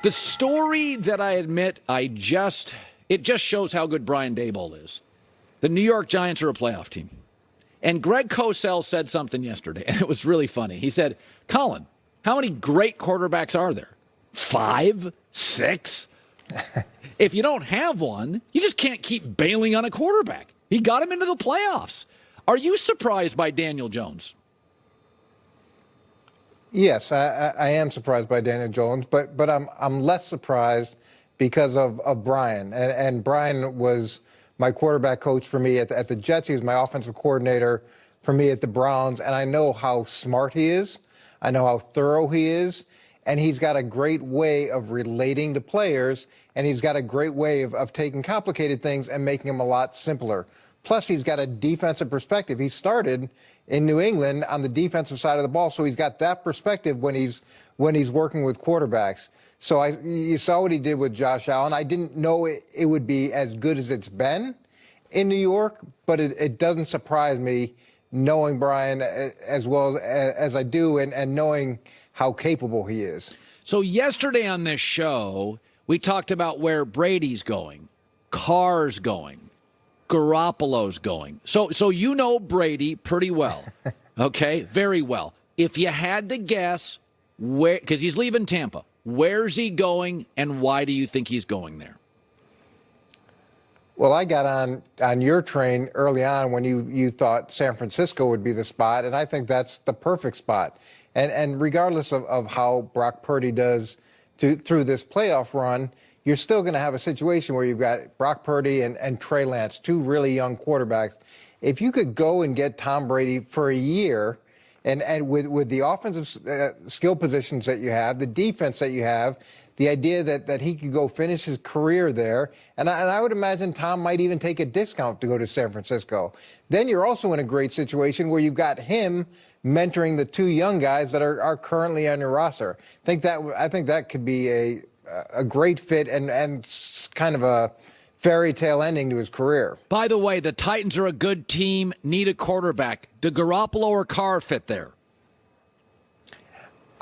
The story that I admit it just shows how good Brian Daboll is. The New York Giants are a playoff team. And Greg Cosell said something yesterday, and it was really funny. He said, Colin, how many great quarterbacks are there? 5? 6? If you don't have one, you just can't keep bailing on a quarterback. He got him into the playoffs. Are you surprised by Daniel Jones? Yes, I am surprised by Daniel Jones, but I'm less surprised because of Brian. And Brian was my quarterback coach for me at the Jets. He was my offensive coordinator for me at the Browns. And I know how smart he is. I know how thorough he is. And he's got a great way of relating to players. And he's got a great way of taking complicated things and making them a lot simpler. Plus, he's got a defensive perspective. He started in New England on the defensive side of the ball, so he's got that perspective when he's working with quarterbacks. So you saw what he did with Josh Allen. I didn't know it would be as good as it's been in New York, but it doesn't surprise me knowing Brian as well as I do and knowing how capable he is. So yesterday on this show, we talked about where Brady's going, Carr's going, Garoppolo's going. So you know Brady pretty well, okay? Very well. If you had to guess where, because he's leaving Tampa, where's he going and why do you think he's going there? Well, I got on your train early on when you thought San Francisco would be the spot, and I think that's the perfect spot. And regardless of how Brock Purdy does through this playoff run, you're still going to have a situation where you've got Brock Purdy and Trey Lance, two really young quarterbacks. If you could go and get Tom Brady for a year, and with the offensive skill positions that you have, the defense that you have, the idea that he could go finish his career there, and I would imagine Tom might even take a discount to go to San Francisco. Then you're also in a great situation where you've got him mentoring the two young guys that are currently on your roster. I think that could be a great fit and kind of a fairy tale ending to his career. By the way, the Titans are a good team, need a quarterback. Do Garoppolo or Carr fit there?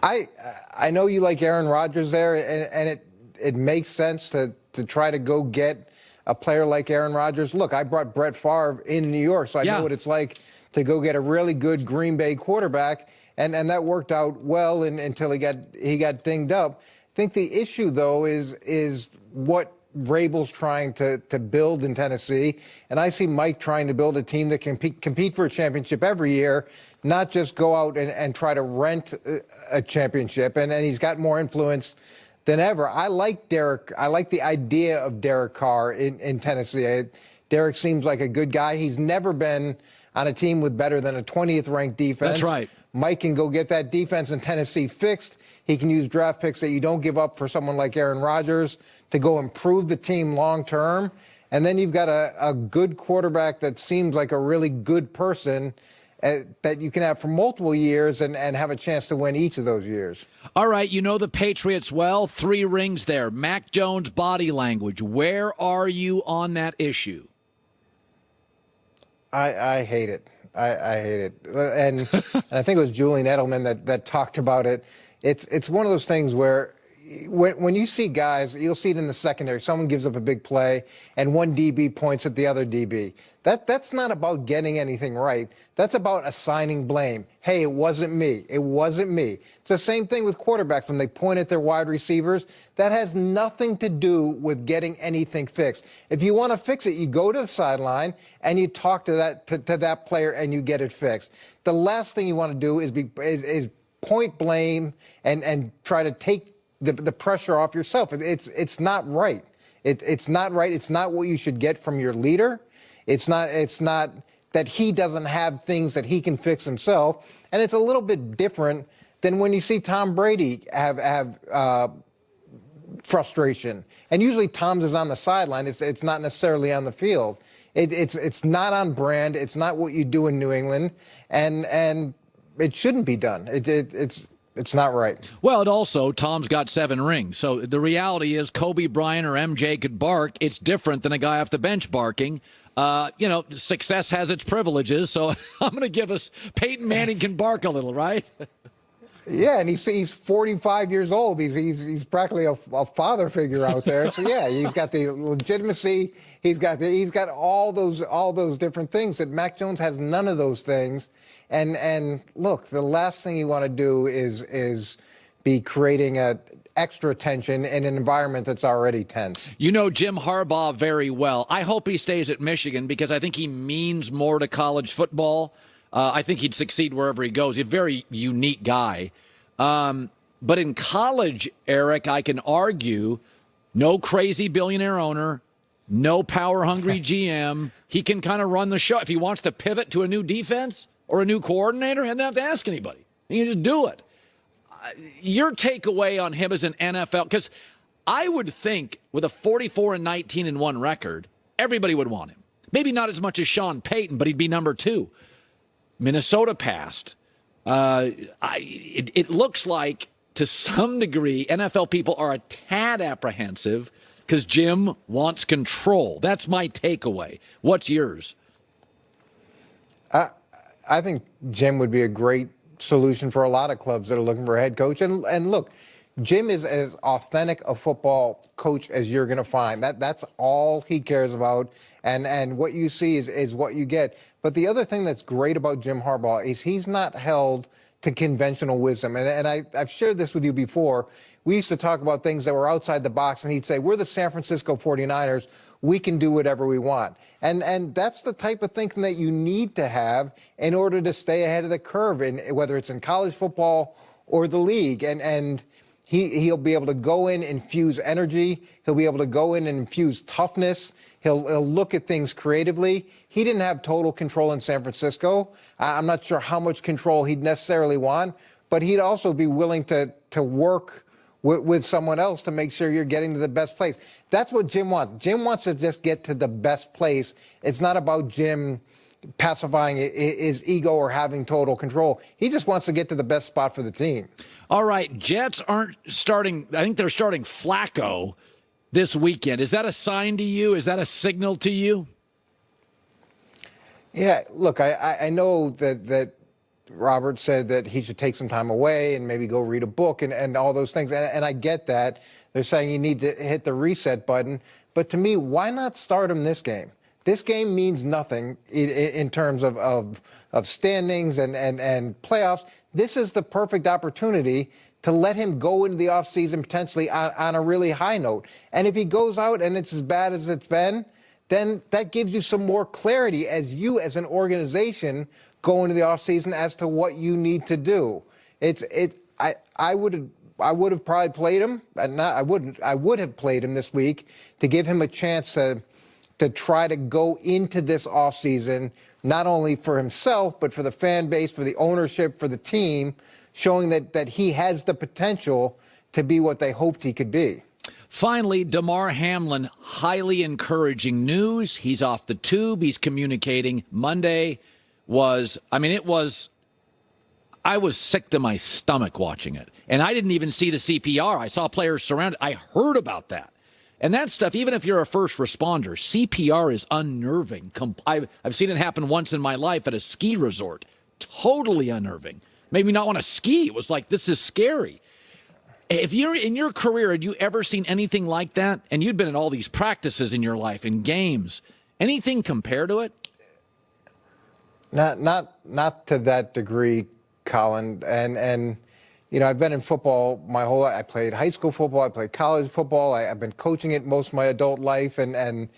I know you like Aaron Rodgers there, and it makes sense to try to go get a player like Aaron Rodgers. Look, I brought Brett Favre in New York, so I know what it's like to go get a really good Green Bay quarterback, and that worked out well until he got dinged up. I think the issue, though, is what Vrabel's trying to build in Tennessee, and I see Mike trying to build a team that can compete for a championship every year, not just go out and try to rent a championship, and he's got more influence than ever. I like Derek. I like the idea of Derek Carr in Tennessee. Derek seems like a good guy. He's never been on a team with better than a 20th ranked defense. That's right. Mike can go get that defense in Tennessee fixed. He can use draft picks that you don't give up for someone like Aaron Rodgers to go improve the team long term. And then you've got a good quarterback that seems like a really good person that you can have for multiple years and have a chance to win each of those years. All right, you know the Patriots well. 3 rings there. Mac Jones' body language. Where are you on that issue? I hate it. I hate it. And I think it was Julian Edelman that talked about it. It's one of those things where when you see guys, you'll see it in the secondary. Someone gives up a big play, and one DB points at the other DB. That's not about getting anything right. That's about assigning blame. Hey, it wasn't me. It wasn't me. It's the same thing with quarterbacks when they point at their wide receivers. That has nothing to do with getting anything fixed. If you want to fix it, you go to the sideline and you talk to that player and you get it fixed. The last thing you want to do is point blame and try to take the pressure off yourself. It's not right. It's not right. It's not what you should get from your leader. It's not that he doesn't have things that he can fix himself. And it's a little bit different than when you see Tom Brady have frustration. And usually Tom's is on the sideline. It's not necessarily on the field. It's not on brand. It's not what you do in New England. And it shouldn't be done. It's not right. Well, Tom's got 7 rings. So the reality is Kobe Bryant or MJ could bark. It's different than a guy off the bench barking. Success has its privileges. So I'm going to give us Peyton Manning can bark a little, right? Yeah, and he's 45 years old. He's practically a father figure out there. So yeah, he's got the legitimacy. He's got all those different things that Mac Jones has. None of those things. And look, the last thing you want to do is be creating extra tension in an environment that's already tense. You know Jim Harbaugh very well. I hope he stays at Michigan because I think he means more to college football. I think he'd succeed wherever he goes. He's a very unique guy. But in college, Eric, I can argue no crazy billionaire owner, no power-hungry GM. He can kind of run the show. If he wants to pivot to a new defense or a new coordinator, he doesn't have to ask anybody. He can just do it. Your takeaway on him as an NFL, because I would think with a 44-19-1 record, everybody would want him. Maybe not as much as Sean Payton, but he'd be number 2. Minnesota passed. It looks like, to some degree, NFL people are a tad apprehensive because Jim wants control. That's my takeaway. What's yours? I think Jim would be a great solution for a lot of clubs that are looking for a head coach. And look, Jim is as authentic a football coach as you're going to find. That's all he cares about. And what you see is what you get. But the other thing that's great about Jim Harbaugh is he's not held to conventional wisdom. And I've shared this with you before. We used to talk about things that were outside the box, and he'd say, we're the San Francisco 49ers. We can do whatever we want. And that's the type of thinking that you need to have in order to stay ahead of the curve, whether it's in college football or the league. And he'll be able to go in, infuse energy. He'll be able to go in and infuse toughness. He'll look at things creatively. He didn't have total control in San Francisco. I'm not sure how much control he'd necessarily want, but he'd also be willing to work with someone else to make sure you're getting to the best place. That's what Jim wants. Jim wants to just get to the best place. It's not about Jim pacifying his ego or having total control. He just wants to get to the best spot for the team. All right, Jets aren't starting. I think they're starting Flacco this weekend. Is that a sign to you? Is that a signal to you? Yeah, look, I know that Robert said that he should take some time away and maybe go read a book and all those things. And I get that. They're saying you need to hit the reset button. But to me, why not start him this game? This game means nothing in terms of standings and playoffs. This is the perfect opportunity to let him go into the offseason potentially on a really high note. And if he goes out and it's as bad as it's been, then that gives you some more clarity as an organization go into the offseason as to what you need to do. I would have probably played him, I would have played him this week to give him a chance to try to go into this offseason, not only for himself, but for the fan base, for the ownership, for the team, showing that he has the potential to be what they hoped he could be. Finally, Damar Hamlin, highly encouraging news. He's off the tube. He's communicating. Monday I was sick to my stomach watching it. And I didn't even see the CPR. I saw players surrounded. I heard about that. And that stuff, even if you're a first responder, CPR is unnerving. I've seen it happen once in my life at a ski resort. Totally unnerving. Made me not want to ski. It was like, this is scary. If you're in your career, had you ever seen anything like that? And you'd been in all these practices in your life, in games. Anything compare to it? Not to that degree, Colin. And you know, I've been in football my whole life. I played high school football. I played college football. I've been coaching it most of my adult life. And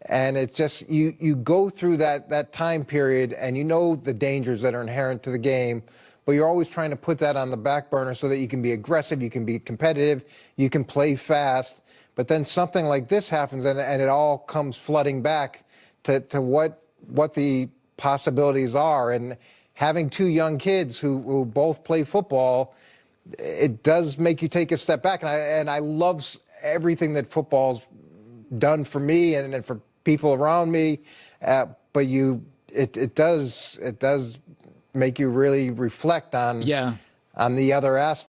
it's just you go through that time period, and you know the dangers that are inherent to the game. But you're always trying to put that on the back burner so that you can be aggressive, you can be competitive, you can play fast. But then something like this happens, and it all comes flooding back to what the possibilities are. And having two young kids who both play football, it does make you take a step back. And I love everything that football's done for me and for people around me. But it does make you really reflect on the other aspects.